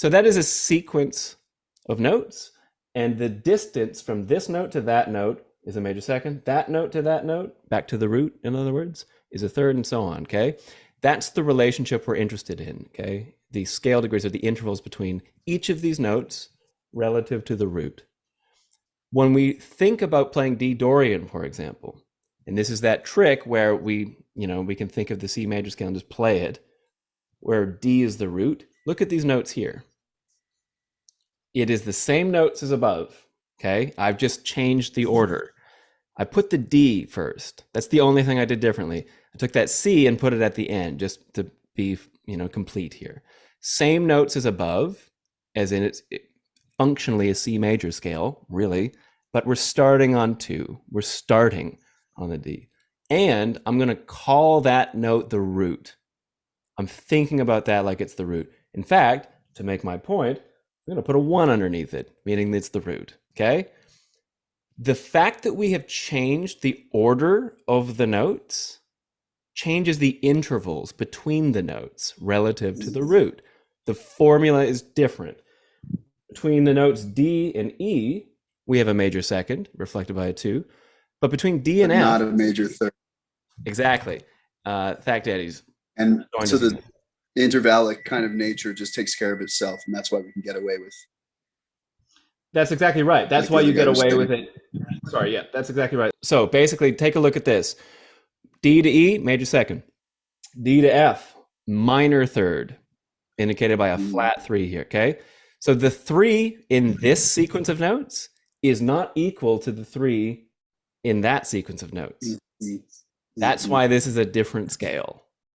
So that is a sequence of notes, and the distance from this note to that note is a major second. That note to that note, back to the root, in other words, is a third, and so on, okay? That's the relationship we're interested in, okay? The scale degrees are the intervals between each of these notes relative to the root. When we think about playing D Dorian, for example, and this is that trick where we can think of the C major scale and just play it, where D is the root. Look at these notes here. It is the same notes as above, okay? I've just changed the order. I put the D first. That's the only thing I did differently. I took that C and put it at the end just to be, complete here. Same notes as above, as in it's functionally a C major scale, really, but we're starting on 2. We're starting on the D. And I'm going to call that note the root. I'm thinking about that like it's the root. In fact, to make my point, I'm going to put a 1 underneath it, meaning it's the root, okay? The fact that we have changed the order of the notes changes the intervals between the notes relative to the root. The formula is different. Between the notes D and E, we have a major second, reflected by a 2. But between D and F... not a major third. Exactly. Fact Daddy's... And so the intervallic kind of nature just takes care of itself, and that's why we can get away with... That's exactly right. That's why you get away with it. Sorry, yeah, that's exactly right. So basically, take a look at this. D to E, major second. D to F, minor third, indicated by a flat 3 here, okay? So the 3 in this sequence of notes is not equal to the 3 in that sequence of notes. That's why this is a different scale.